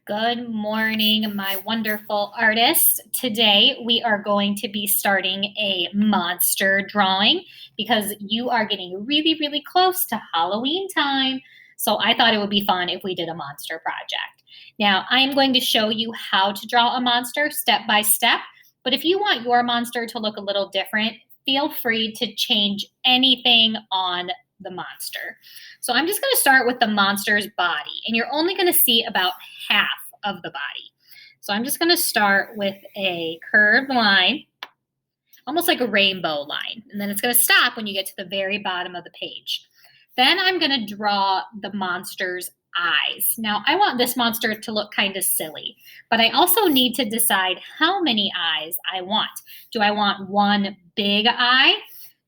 Good morning, my wonderful artists. Today we are going to be starting a monster drawing because you are getting really, really close to Halloween time. So I thought it would be fun if we did a monster project. Now, I am going to show you how to draw a monster step by step, but if you want your monster to look a little different, feel free to change anything on the monster. So I'm just going to start with the monster's body, and you're only going to see about half of the body. So I'm just going to start with a curved line, almost like a rainbow line, and then it's going to stop when you get to the very bottom of the page. Then I'm going to draw the monster's eyes. Now, I want this monster to look kind of silly, but I also need to decide how many eyes I want. Do I want one big eye?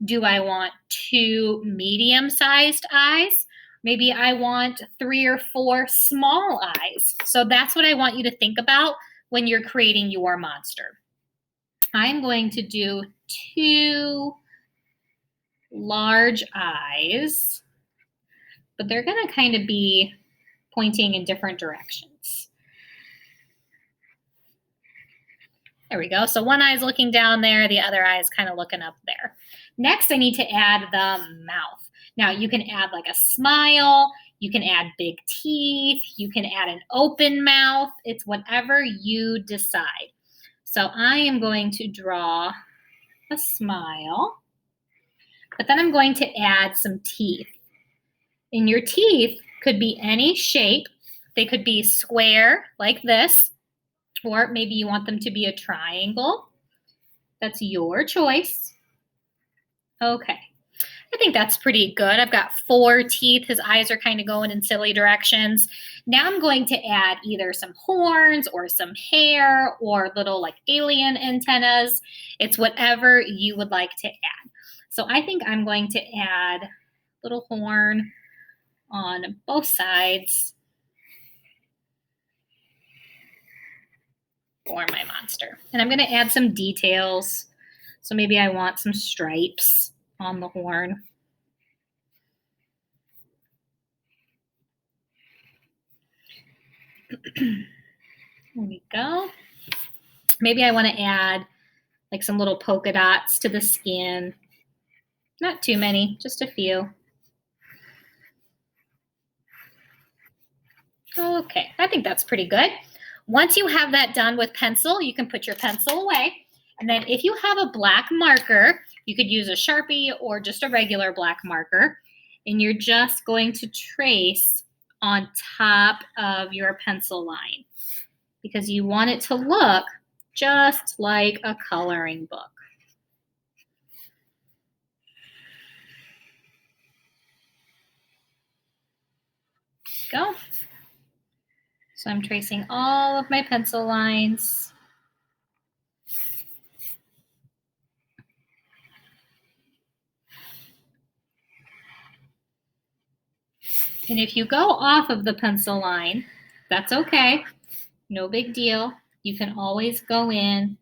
Do I want two medium-sized eyes? Maybe I want 3 or 4 small eyes. So that's what I want you to think about when you're creating your monster. I'm going to do 2 large eyes, but they're going to kind of be pointing in different directions. There we go. So one eye is looking down there, the other eye is kind of looking up there. Next, I need to add the mouth. Now, you can add like a smile, you can add big teeth, you can add an open mouth. It's whatever you decide. So I am going to draw a smile, but then I'm going to add some teeth. And your teeth could be any shape. They could be square like this, or maybe you want them to be a triangle. That's your choice. Okay, I think that's pretty good. I've got 4 teeth. His eyes are kind of going in silly directions. Now I'm going to add either some horns or some hair or little like alien antennas. It's whatever you would like to add. So I think I'm going to add a little horn on both sides for my monster. And I'm going to add some details. So maybe I want some stripes on the horn. There we go. Maybe I want to add like some little polka dots to the skin. Not too many, just a few. Okay, I think that's pretty good. Once you have that done with pencil, you can put your pencil away. And then if you have a black marker, you could use a Sharpie or just a regular black marker. And you're just going to trace on top of your pencil line because you want it to look just like a coloring book. Go. So I'm tracing all of my pencil lines. And if you go off of the pencil line, that's okay. No big deal. You can always go in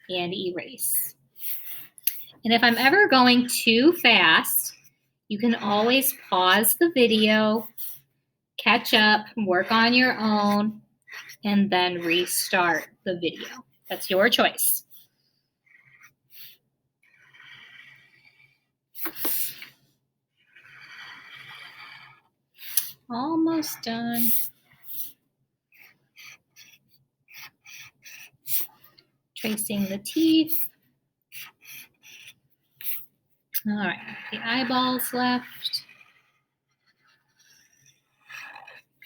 and erase. And if I'm ever going too fast, you can always pause the video, catch up, work on your own, and then restart the video. That's your choice. Almost done. Tracing the teeth. All right, the eyeballs left.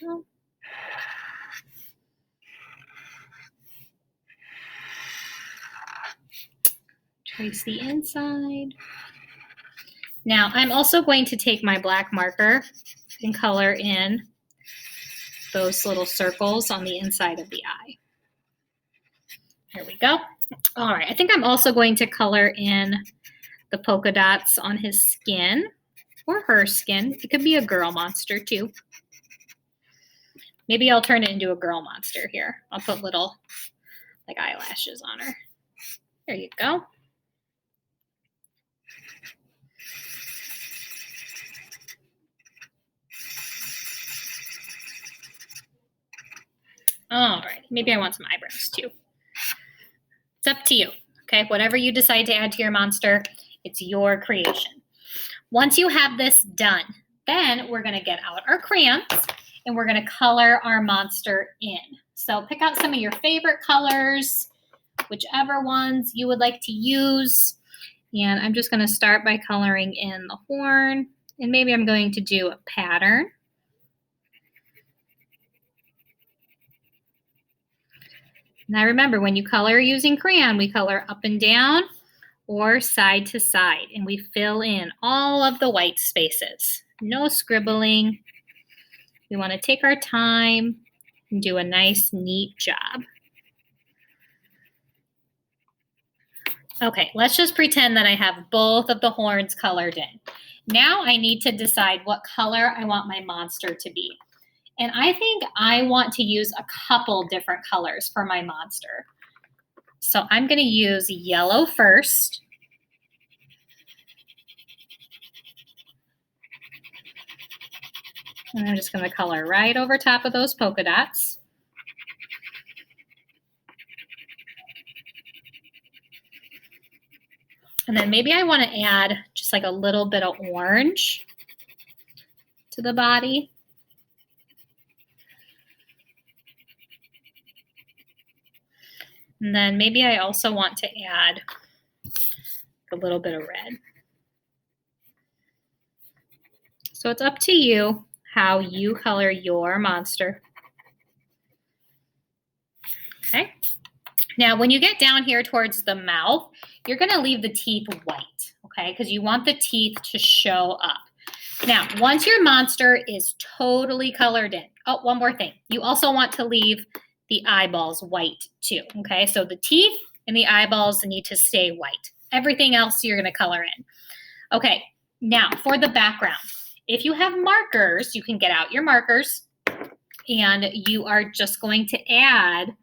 Go. Trace the inside. Now, I'm also going to take my black marker and color in those little circles on the inside of the eye. Here we go. All right, I think I'm also going to color in the polka dots on his skin or her skin. It could be a girl monster too. Maybe I'll turn it into a girl monster here. I'll put little like eyelashes on her. There you go. All right, maybe I want some eyebrows too. It's up to you, okay? Whatever you decide to add to your monster, it's your creation. Once you have this done, then we're gonna get out our crayons and we're gonna color our monster in. So pick out some of your favorite colors, whichever ones you would like to use. And I'm just gonna start by coloring in the horn, and maybe I'm going to do a pattern. Now remember, when you color using crayon, we color up and down or side to side, and we fill in all of the white spaces. No scribbling. We want to take our time and do a nice, neat job. Okay, let's just pretend that I have both of the horns colored in. Now I need to decide what color I want my monster to be. And I think I want to use a couple different colors for my monster. So I'm going to use yellow first. And I'm just going to color right over top of those polka dots. And then maybe I want to add just like a little bit of orange to the body. And then maybe I also want to add a little bit of red. So it's up to you how you color your monster. Okay. Now, when you get down here towards the mouth, you're going to leave the teeth white, okay, because you want the teeth to show up. Now, once your monster is totally colored in, oh, one more thing. You also want to leave the eyeballs white too, okay? So the teeth and the eyeballs need to stay white. Everything else you're going to color in. Okay, now for the background. If you have markers, you can get out your markers and you are just going to add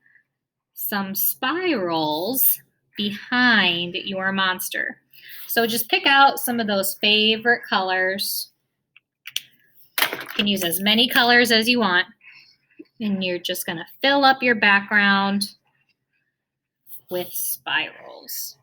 some spirals behind your monster. So just pick out some of those favorite colors. You can use as many colors as you want. And you're just going to fill up your background with spirals.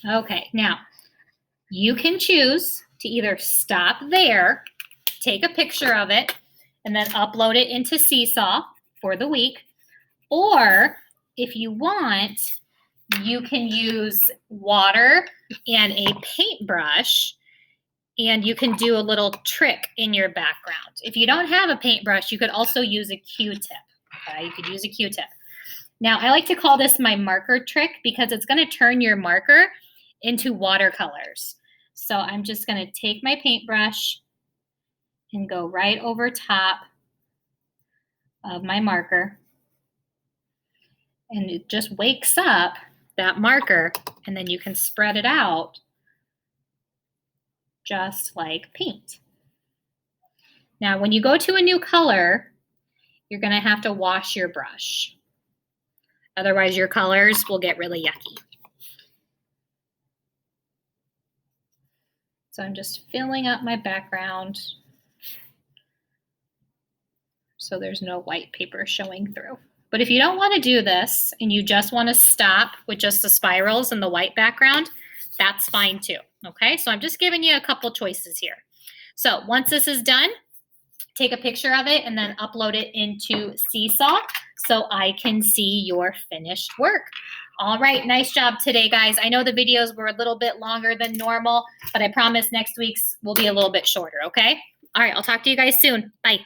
Okay, now you can choose to either stop there, take a picture of it, and then upload it into Seesaw for the week. Or if you want, you can use water and a paintbrush and you can do a little trick in your background. If you don't have a paintbrush, you could also use a Q-tip. Okay, you could use a Q-tip. Now, I like to call this my marker trick because it's going to turn your marker into watercolors. So I'm just going to take my paintbrush and go right over top of my marker. And it just wakes up that marker, and then you can spread it out just like paint. Now, when you go to a new color, you're going to have to wash your brush. Otherwise, your colors will get really yucky. So I'm just filling up my background so there's no white paper showing through. But if you don't want to do this and you just want to stop with just the spirals and the white background, that's fine too, okay? So I'm just giving you a couple choices here. So once this is done, take a picture of it and then upload it into Seesaw so I can see your finished work. All right, nice job today, guys. I know the videos were a little bit longer than normal, but I promise next week's will be a little bit shorter, okay? All right, I'll talk to you guys soon. Bye.